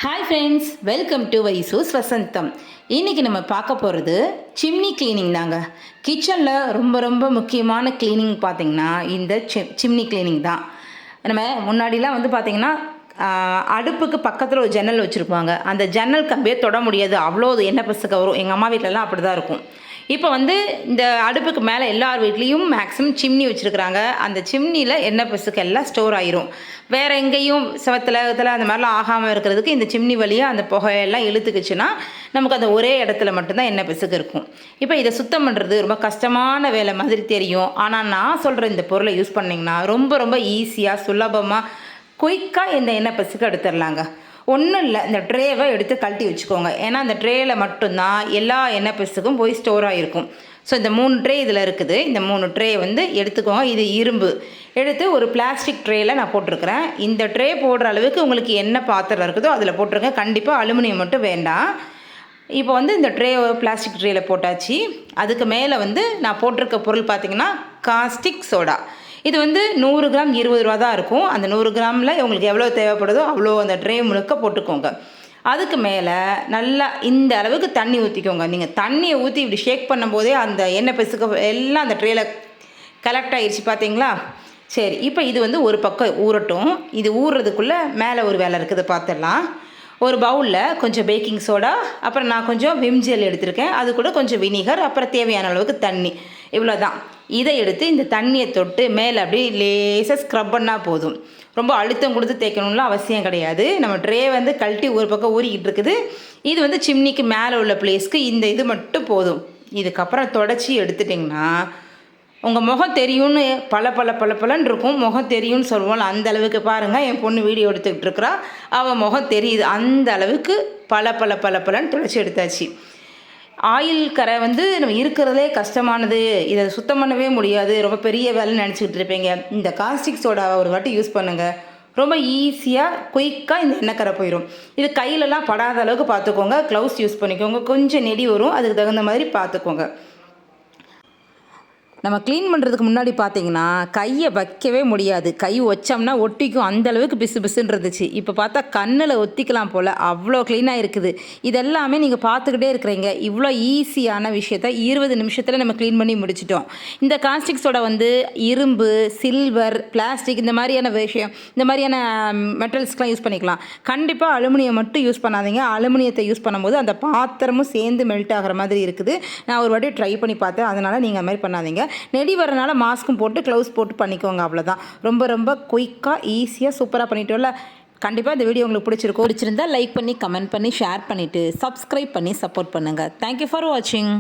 Hi friends, welcome to வைசூஸ் வசந்தம். இன்றைக்கி நம்ம பார்க்க போகிறது சிம்னி கிளீனிங் தாங்க. கிச்சனில் ரொம்ப ரொம்ப முக்கியமான கிளீனிங் பார்த்திங்கன்னா இந்த சிம்னி கிளீனிங் தான். நம்ம முன்னாடிலாம் பார்த்திங்கன்னா அடுப்புக்கு பக்கத்தில் ஒரு ஜன்னல் வச்சுருப்பாங்க. அந்த ஜன்னல் கம்பியே தொட முடியாது, அவ்வளோ எண்ணெய் பசுக்க வரும். எங்கள் அம்மா வீட்டிலலாம் அப்படி தான் இருக்கும். இப்போ இந்த அடுப்புக்கு மேலே எல்லார் வீட்லேயும் மேக்ஸிமம் சிம்னி வச்சுருக்குறாங்க. அந்த சிம்னியில் எண்ணெய் பசுக்கு எல்லாம் ஸ்டோர் ஆயிரும். வேறு எங்கேயும் செவத்தில் அந்த மாதிரிலாம் ஆகாமல் இருக்கிறதுக்கு இந்த சிம்னி வழியாக அந்த புகையெல்லாம் இழுத்துக்குச்சுன்னா நமக்கு அந்த ஒரே இடத்துல மட்டும்தான் எண்ணெய் பசுக்கு இருக்கும். இப்போ இதை சுத்தம் பண்ணுறது ரொம்ப கஷ்டமான வேலை மாதிரி தெரியும். ஆனால் நான் சொல்கிற இந்த பொருளை யூஸ் பண்ணிங்கன்னா ரொம்ப ரொம்ப ஈஸியாக சுலபமாக குயிக்காக இந்த எண்ணெய் பசுக்கு எடுத்துடலாங்க. ஒன்றும் இல்லை, இந்த ட்ரேவை எடுத்து கழட்டி வச்சுக்கோங்க. ஏன்னா அந்த ட்ரேயில் மட்டும்தான் எல்லா எண்ணெய் பசுக்கும் போய் ஸ்டோர் ஆகிருக்கும். ஸோ இந்த 3 ட்ரே இதில் இருக்குது. இந்த 3 ட்ரே எடுத்துக்கோங்க. இது இரும்பு எடுத்து ஒரு பிளாஸ்டிக் ட்ரேயில் நான் போட்டிருக்கிறேன். இந்த ட்ரே போடுற அளவுக்கு உங்களுக்கு என்ன பாத்திரம் இருக்குதோ அதில் போட்டிருக்கேன். கண்டிப்பாக அலுமினியம் மட்டும் வேண்டாம். இப்போ இந்த ட்ரே பிளாஸ்டிக் ட்ரேயில் போட்டாச்சு. அதுக்கு மேலே நான் போட்டிருக்க பொருள் பார்த்திங்கன்னா காஸ்டிக் சோடா. இது 100 கிராம் 20 ரூபா தான் இருக்கும். அந்த 100 கிராமில் உங்களுக்கு எவ்வளோ தேவைப்படுதோ அவ்வளோ அந்த ட்ரே முழுக்க போட்டுக்கோங்க. அதுக்கு மேலே நல்லா இந்த அளவுக்கு தண்ணி ஊற்றிக்கோங்க. நீங்கள் தண்ணியை ஊற்றி இப்படி ஷேக் பண்ணும்போதே அந்த எண்ணெய் பசுக்க எல்லாம் அந்த ட்ரேயில் கலெக்ட் ஆகிடுச்சு பார்த்தீங்களா? சரி, இப்போ இது ஒரு பக்கம் ஊறட்டும். இது ஊறுறதுக்குள்ளே மேலே ஒரு வேலை இருக்குது, பார்த்துடலாம். ஒரு பவுலில் கொஞ்சம் பேக்கிங் சோடா, அப்புறம் நான் கொஞ்சம் விம் ஜெல் எடுத்திருக்கேன். அது கூட கொஞ்சம் வினிகர், அப்புறம் தேவையான அளவுக்கு தண்ணி, இவ்வளோ தான். இதை எடுத்து இந்த தண்ணியை தொட்டு மேலே அப்படி லேசாக ஸ்க்ரப் பண்ணால் போதும். ரொம்ப அழுத்தம் கொடுத்து தேய்க்கணும்லாம் அவசியம் கிடையாது. நம்ம ட்ரே கழட்டி ஒரு பக்கம் ஊறிக்கிட்டு இருக்குது. இது சிம்னிக்கு மேலே உள்ள பிளேஸ்க்கு இந்த இது மட்டும் போதும். இதுக்கப்புறம் தொடச்சி எடுத்துட்டிங்கன்னா உங்கள் முகம் தெரியும்னு பலன்னு இருக்கும். முகம் தெரியும்னு சொல்லுவோம். அந்த அளவுக்கு பாருங்கள், என் பொண்ணு வீடியோ எடுத்துக்கிட்டு இருக்கிறா, அவள் முகம் தெரியுது. அந்த அளவுக்கு பலன்னு தொடச்சி எடுத்தாச்சு. ஆயில் கரை நம்ம இருக்கிறதே கஷ்டமானது, இதை சுத்தம் பண்ணவே முடியாது, ரொம்ப பெரிய வேலைன்னு நினச்சிக்கிட்டு இருப்பீங்க. இந்த காஸ்டிக் சோடாவை ஒரு வாட்டி யூஸ் பண்ணுங்கள். ரொம்ப ஈஸியாக குயிக்காக இந்த எண்ணெய் கரை போயிடும். இது கையிலலாம் படாத அளவுக்கு பார்த்துக்கோங்க. க்ளவுஸ் யூஸ் பண்ணிக்கோங்க. கொஞ்சம் நெடி வரும், அதுக்கு தகுந்த மாதிரி பார்த்துக்கோங்க. நம்ம க்ளீன் பண்ணுறதுக்கு முன்னாடி பார்த்தீங்கன்னா கையை வைக்கவே முடியாது. கை வச்சோம்னா ஒட்டிக்கும், அந்தளவுக்கு பிசுன்னு இருந்துச்சு. இப்போ பார்த்தா கண்ணில் ஒத்திக்கலாம் போல், அவ்வளோ க்ளீனாக இருக்குது. இதெல்லாமே நீங்கள் பார்த்துக்கிட்டே இருக்கிறீங்க. இவ்வளோ ஈஸியான விஷயத்த 20 நிமிஷத்தில் நம்ம க்ளீன் பண்ணி முடிச்சிட்டோம். இந்த காஸ்டிக்ஸோட இரும்பு, சில்வர், பிளாஸ்டிக் இந்த மாதிரியான விஷயம், இந்த மாதிரியான மெட்டல்ஸ்க்கெலாம் யூஸ் பண்ணிக்கலாம். கண்டிப்பாக அலுமினியம் மட்டும் யூஸ் பண்ணாதீங்க. அலுமினியத்தை யூஸ் பண்ணும்போது அந்த பாத்திரமும் சேர்ந்து மெல்ட் ஆகிற மாதிரி இருக்குது. நான் ஒரு வாட்டி ட்ரை பண்ணி பார்த்தேன், அதனால் நீங்கள் அது மாதிரி பண்ணாதீங்க. நெடி வரனால மாஸ்க்கும் போட்டு க்ளவுஸ் போட்டு பண்ணிக்கோங்க, அவ்வளோதான். ரொம்ப ரொம்ப குயிக்காக ஈஸியாக சூப்பராக பண்ணிட்டோம்ல. கண்டிப்பாக இந்த வீடியோ உங்களுக்கு பிடிச்சிருந்தா லைக் பண்ணி, கமெண்ட் பண்ணி, ஷேர் பண்ணிவிட்டு சப்ஸ்கிரைப் பண்ணி சப்போர்ட் பண்ணுங்கள். தேங்க்யூ ஃபார் வாட்சிங்.